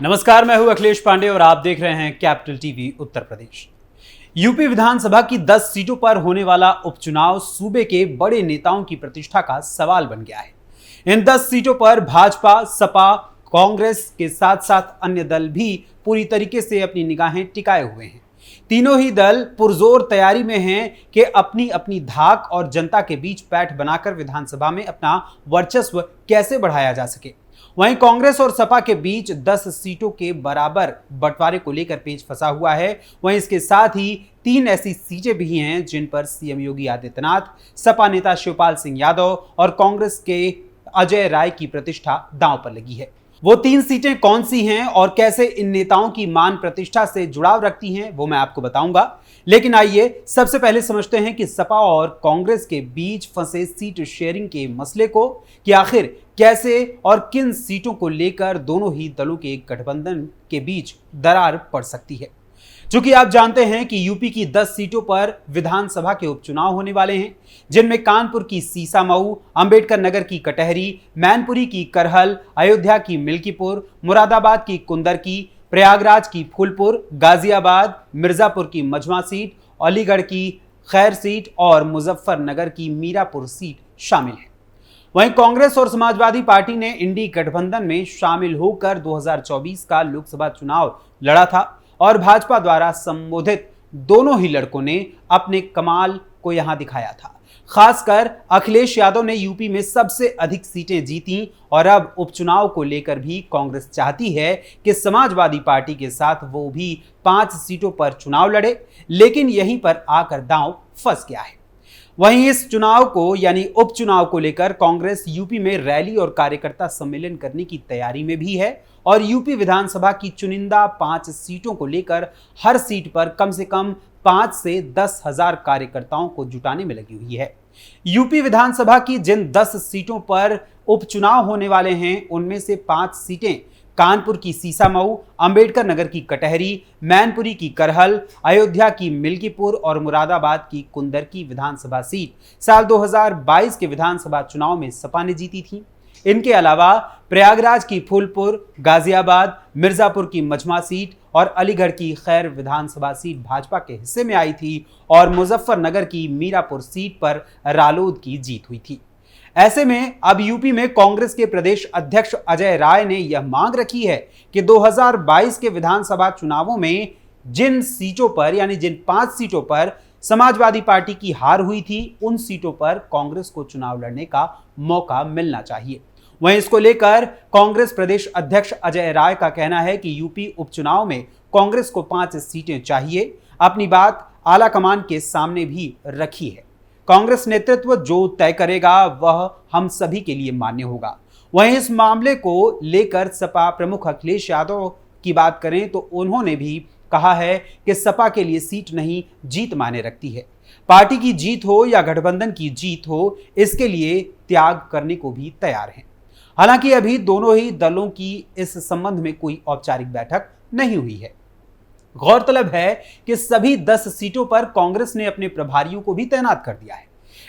नमस्कार, मैं हूं अखिलेश पांडे और आप देख रहे हैं capital TV Uttar Pradesh. UP विधानसभा की 10 सीटों पर होने वाला उपचुनाव सूबे के बड़े नेताओं की प्रतिष्ठा का सवाल बन गया है। इन 10 सीटों पर भाजपा, सपा, कांग्रेस के साथ साथ अन्य दल भी पूरी तरीके से अपनी निगाहें टिकाए हुए हैं। तीनों ही दल पुरजोर तैयारी में हैं कि अपनी अपनी धाक और जनता के बीच पैठ बनाकर विधानसभा में अपना वर्चस्व कैसे बढ़ाया जा सके। वहीं कांग्रेस और सपा के बीच 10 सीटों के बराबर बंटवारे को लेकर पेच फंसा हुआ है। वहीं इसके साथ ही 3 ऐसी सीटें भी हैं जिन पर सीएम योगी आदित्यनाथ, सपा नेता शिवपाल सिंह यादव और कांग्रेस के अजय राय की प्रतिष्ठा दांव पर लगी है। वो 3 सीटें कौन सी हैं और कैसे इन नेताओं की मान प्रतिष्ठा से जुड़ाव रखती हैं, वो मैं आपको बताऊंगा। लेकिन आइए सबसे पहले समझते हैं कि सपा और कांग्रेस के बीच फंसे सीट शेयरिंग के मसले को, कि आखिर कैसे और किन सीटों को लेकर दोनों ही दलों के गठबंधन के बीच दरार पड़ सकती है। चूंकि आप जानते हैं कि यूपी की 10 सीटों पर विधानसभा के उपचुनाव होने वाले हैं, जिनमें कानपुर की सीसामऊ, अंबेडकर नगर की कटहरी, मैनपुरी की करहल, अयोध्या की मिल्कीपुर, मुरादाबाद की कुंदरकी, प्रयागराज की फूलपुर, गाजियाबाद, मिर्जापुर की मझवा सीट, अलीगढ़ की खैर सीट और मुजफ्फरनगर की मीरापुर सीट शामिल है। वहीं कांग्रेस और समाजवादी पार्टी ने इंडी गठबंधन में शामिल होकर 2024 का लोकसभा चुनाव लड़ा था और भाजपा द्वारा संबोधित दोनों ही लड़कों ने अपने कमाल को यहां दिखाया था। खासकर अखिलेश यादव ने यूपी में सबसे अधिक सीटें जीती और अब उपचुनाव को लेकर भी कांग्रेस चाहती है कि समाजवादी पार्टी के साथ वो भी 5 सीटों पर चुनाव लड़े, लेकिन यहीं पर आकर दांव फंस गया है। वहीं इस चुनाव को यानी उपचुनाव को लेकर कांग्रेस यूपी में रैली और कार्यकर्ता सम्मेलन करने की तैयारी में भी है और यूपी विधानसभा की चुनिंदा 5 सीटों को लेकर हर सीट पर कम से कम 5 से 10,000 कार्यकर्ताओं को जुटाने में लगी हुई है। यूपी विधानसभा की जिन 10 सीटों पर उपचुनाव होने वाले हैं, उनमें से 5 सीटें कानपुर की सीसामऊ, अंबेडकर नगर की कटहरी, मैनपुरी की करहल, अयोध्या की मिल्कीपुर और मुरादाबाद की कुंदरकी विधानसभा सीट साल 2022 के विधानसभा चुनाव में सपा ने जीती थी। इनके अलावा प्रयागराज की फूलपुर, गाजियाबाद, मिर्जापुर की मझवा सीट और अलीगढ़ की खैर विधानसभा सीट भाजपा के हिस्से में आई थी और मुजफ्फरनगर की मीरापुर सीट पर रालोद की जीत हुई थी। ऐसे में अब यूपी में कांग्रेस के प्रदेश अध्यक्ष अजय राय ने यह मांग रखी है कि 2022 के विधानसभा चुनावों में जिन सीटों पर यानी जिन 5 सीटों पर समाजवादी पार्टी की हार हुई थी, उन सीटों पर कांग्रेस को चुनाव लड़ने का मौका मिलना चाहिए। वहीं इसको लेकर कांग्रेस प्रदेश अध्यक्ष अजय राय का कहना है कि यूपी उपचुनाव में कांग्रेस को 5 सीटें चाहिए। अपनी बात आला कमान के सामने भी रखी है। कांग्रेस नेतृत्व जो तय करेगा वह हम सभी के लिए मान्य होगा। वहीं इस मामले को लेकर सपा प्रमुख अखिलेश यादव की बात करें तो उन्होंने भी कहा है कि सपा के लिए सीट नहीं, जीत मायने रखती है। पार्टी की जीत हो या गठबंधन की जीत हो, इसके लिए त्याग करने को भी तैयार हैं। हालांकि अभी दोनों ही दलों की इस संबंध में कोई औपचारिक बैठक नहीं हुई है। गौरतलब है कि सभी 10 सीटों पर कांग्रेस ने अपने प्रभारियों को भी तैनात कर दिया है।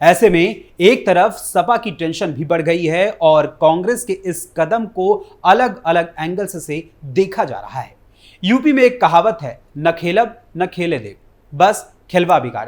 ऐसे में एक तरफ सपा की टेंशन भी बढ़ गई है और कांग्रेस के इस कदम को अलग अलग एंगल्स से देखा जा रहा है। यूपी में एक कहावत है, न खेलब न खेले दे, बस खेलवा बिगाड़।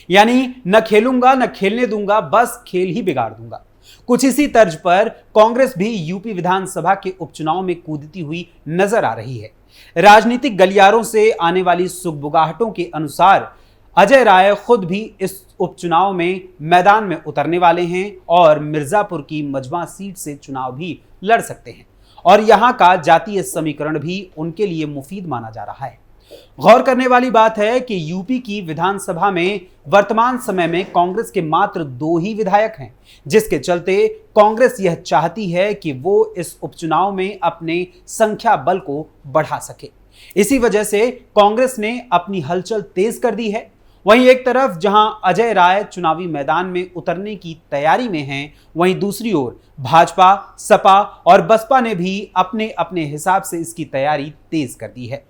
यानी न खेलूंगा न खेलने दूंगा, बस खेल ही बिगाड़ दूंगा। कुछ इसी तर्ज पर कांग्रेस भी यूपी विधानसभा के उपचुनाव में कूदती हुई नजर आ रही है। राजनीतिक गलियारों से आने वाली सुगबुगाहटों के अनुसार अजय राय खुद भी इस उपचुनाव में मैदान में उतरने वाले हैं और मिर्जापुर की मझवा सीट से चुनाव भी लड़ सकते हैं और यहां का जातीय समीकरण भी उनके लिए मुफीद माना जा रहा है। गौर करने वाली बात है कि यूपी की विधानसभा में वर्तमान समय में कांग्रेस के मात्र 2 ही विधायक हैं, जिसके चलते कांग्रेस यह चाहती है कि वो इस उपचुनाव में अपने संख्या बल को बढ़ा सके। इसी वजह से कांग्रेस ने अपनी हलचल तेज कर दी है। वहीं एक तरफ जहां अजय राय चुनावी मैदान में उतरने की तैयारी में हैं, वहीं दूसरी ओर भाजपा, सपा और बसपा ने भी अपने अपने हिसाब से इसकी तैयारी तेज कर दी है।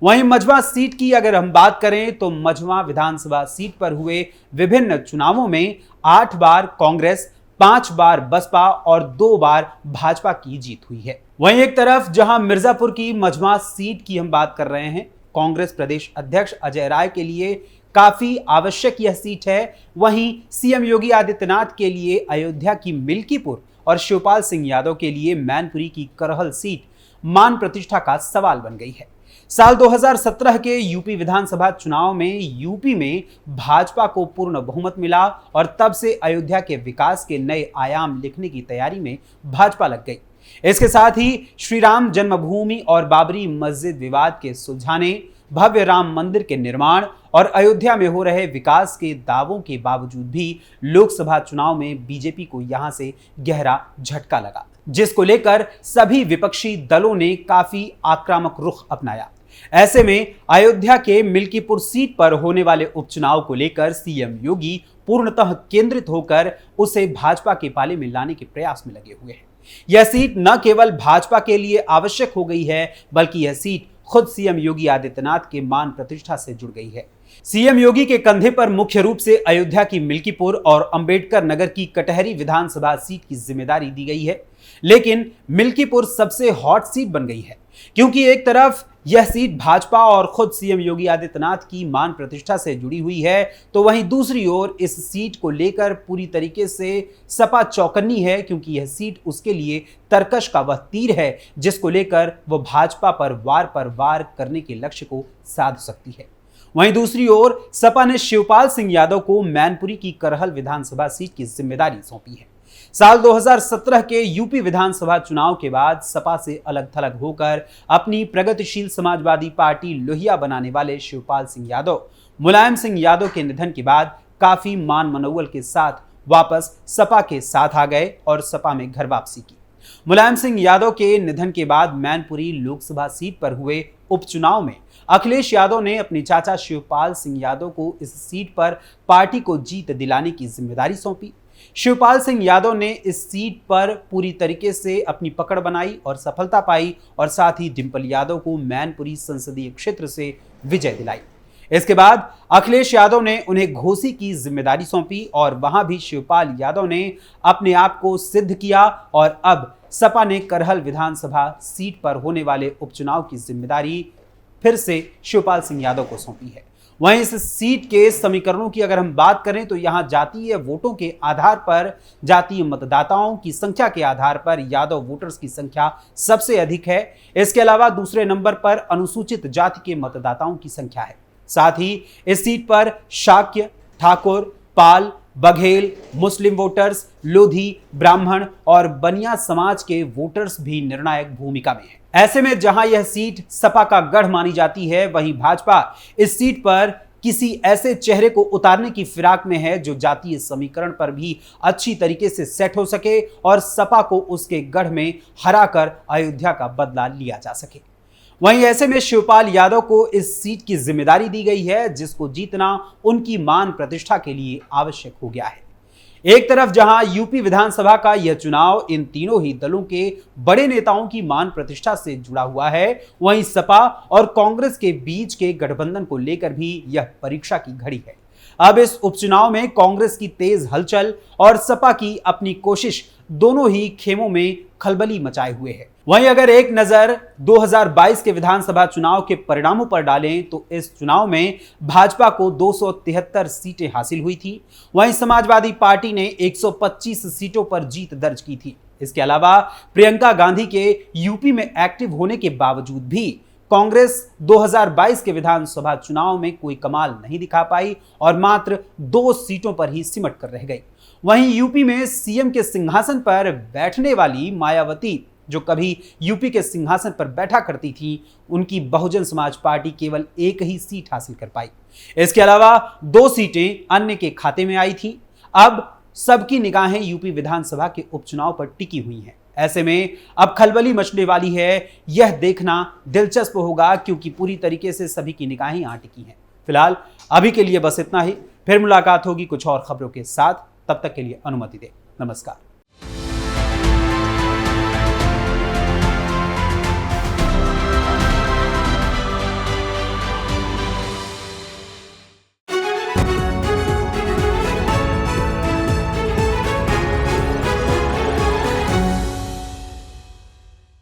वहीं मझवा सीट की अगर हम बात करें तो मझवा विधानसभा सीट पर हुए विभिन्न चुनावों में 8 बार कांग्रेस, 5 बार बसपा और 2 बार भाजपा की जीत हुई है। वहीं एक तरफ जहां मिर्जापुर की मजमा सीट की हम बात कर रहे हैं, कांग्रेस प्रदेश अध्यक्ष अजय राय के लिए काफी आवश्यक यह सीट है, वहीं सीएम योगी आदित्यनाथ के लिए अयोध्या की मिल्कीपुर और शिवपाल सिंह यादव के लिए मैनपुरी की करहल सीट मान प्रतिष्ठा का सवाल बन गई है। साल 2017 के यूपी विधानसभा चुनाव में यूपी में भाजपा को पूर्ण बहुमत मिला और तब से अयोध्या के विकास के नए आयाम लिखने की तैयारी में भाजपा लग गई। इसके साथ ही श्री राम जन्मभूमि और बाबरी मस्जिद विवाद के सुलझाने, भव्य राम मंदिर के निर्माण और अयोध्या में हो रहे विकास के दावों के बावजूद भी लोकसभा चुनाव में बीजेपी को यहां से गहरा झटका लगा, जिसको लेकर सभी विपक्षी दलों ने काफी आक्रामक रुख अपनाया। ऐसे में अयोध्या के मिल्कीपुर सीट पर होने वाले उपचुनाव को लेकर सीएम योगी पूर्णतः केंद्रित होकर उसे भाजपा के पाले में लाने के प्रयास में लगे हुए हैं। यह सीट न केवल भाजपा के लिए आवश्यक हो गई है, बल्कि यह सीट खुद सीएम योगी आदित्यनाथ के मान प्रतिष्ठा से जुड़ गई है। सीएम योगी के कंधे पर मुख्य रूप से अयोध्या की मिल्कीपुर और अंबेडकर नगर की कटहरी विधानसभा सीट की जिम्मेदारी दी गई है। लेकिन मिल्कीपुर सबसे हॉट सीट बन गई है, क्योंकि एक तरफ यह सीट भाजपा और खुद सीएम योगी आदित्यनाथ की मान प्रतिष्ठा से जुड़ी हुई है, तो वहीं दूसरी ओर इस सीट को लेकर पूरी तरीके से सपा चौकन्नी है, क्योंकि यह सीट उसके लिए तरकश का वह तीर है जिसको लेकर वह भाजपा पर वार करने के लक्ष्य को साध सकती है। वहीं दूसरी ओर सपा ने शिवपाल सिंह यादव को मैनपुरी की करहल विधानसभा सीट की जिम्मेदारी सौंपी है। साल 2017 के यूपी विधानसभा चुनाव के बाद सपा से अलग थलग होकर अपनी प्रगतिशील समाजवादी पार्टी लोहिया बनाने वाले शिवपाल सिंह यादव मुलायम सिंह यादव के निधन के बाद काफी मान मनोबल के साथ वापस सपा के साथ आ गए और सपा में घर वापसी की। मुलायम सिंह यादव के निधन के बाद मैनपुरी लोकसभा सीट पर हुए उपचुनाव में अखिलेश यादव ने अपने चाचा शिवपाल सिंह यादव को इस सीट पर पार्टी को जीत दिलाने की जिम्मेदारी सौंपी। शिवपाल सिंह यादव ने इस सीट पर पूरी तरीके से अपनी पकड़ बनाई और सफलता पाई और साथ ही डिंपल यादव को मैनपुरी संसदीय क्षेत्र से विजय दिलाई। इसके बाद अखिलेश यादव ने उन्हें घोसी की जिम्मेदारी सौंपी और वहां भी शिवपाल यादव ने अपने आप को सिद्ध किया और अब सपा ने करहल विधानसभा सीट पर होने वाले उपचुनाव की जिम्मेदारी फिर से शिवपाल सिंह यादव को सौंपी है। वहीं इस सीट के समीकरणों की अगर हम बात करें तो यहां जातीय वोटों के आधार पर, जातीय मतदाताओं की संख्या के आधार पर यादव वोटर्स की संख्या सबसे अधिक है। इसके अलावा दूसरे नंबर पर अनुसूचित जाति के मतदाताओं की संख्या है। साथ ही इस सीट पर शाक्य, ठाकुर, पाल, बघेल, मुस्लिम वोटर्स, लोधी, ब्राह्मण और बनिया समाज के वोटर्स भी निर्णायक भूमिका में हैं। ऐसे में जहां यह सीट सपा का गढ़ मानी जाती है, वहीं भाजपा इस सीट पर किसी ऐसे चेहरे को उतारने की फिराक में है जो जातीय समीकरण पर भी अच्छी तरीके से सेट हो सके और सपा को उसके गढ़ में हराकर अयोध्या का बदला लिया जा सके। वहीं ऐसे में शिवपाल यादव को इस सीट की जिम्मेदारी दी गई है, जिसको जीतना उनकी मान प्रतिष्ठा के लिए आवश्यक हो गया है। एक तरफ जहां यूपी विधानसभा का यह चुनाव इन तीनों ही दलों के बड़े नेताओं की मान प्रतिष्ठा से जुड़ा हुआ है, वहीं सपा और कांग्रेस के बीच के गठबंधन को लेकर भी यह परीक्षा की घड़ी है। अब इस उपचुनाव में कांग्रेस की तेज हलचल और सपा की अपनी कोशिश दोनों ही खेमों में खलबली मचाए हुए है। वहीं अगर एक नजर 2022 के विधानसभा चुनाव के परिणामों पर डालें तो इस चुनाव में भाजपा को 273 सीटें हासिल हुई थी। वहीं समाजवादी पार्टी ने 125 सीटों पर जीत दर्ज की थी। इसके अलावा प्रियंका गांधी के यूपी में एक्टिव होने के बावजूद भी कांग्रेस 2022 के विधानसभा चुनाव में कोई कमाल नहीं दिखा पाई और मात्र 2 सीटों पर ही सिमट कर रह गई। वहीं यूपी में सीएम के सिंहासन पर बैठने वाली मायावती, जो कभी यूपी के सिंहासन पर बैठा करती थी, उनकी बहुजन समाज पार्टी केवल एक ही सीट हासिल कर पाई। इसके अलावा 2 सीटें अन्य के खाते में आई थी। अब सबकी निगाहें यूपी विधानसभा के उपचुनाव पर टिकी हुई हैं। ऐसे में अब खलबली मचने वाली है, यह देखना दिलचस्प होगा, क्योंकि पूरी तरीके से सभी की निगाहें यहां टिकी हैं। फिलहाल अभी के लिए बस इतना ही। फिर मुलाकात होगी कुछ और खबरों के साथ। तब तक के लिए अनुमति दें। नमस्कार।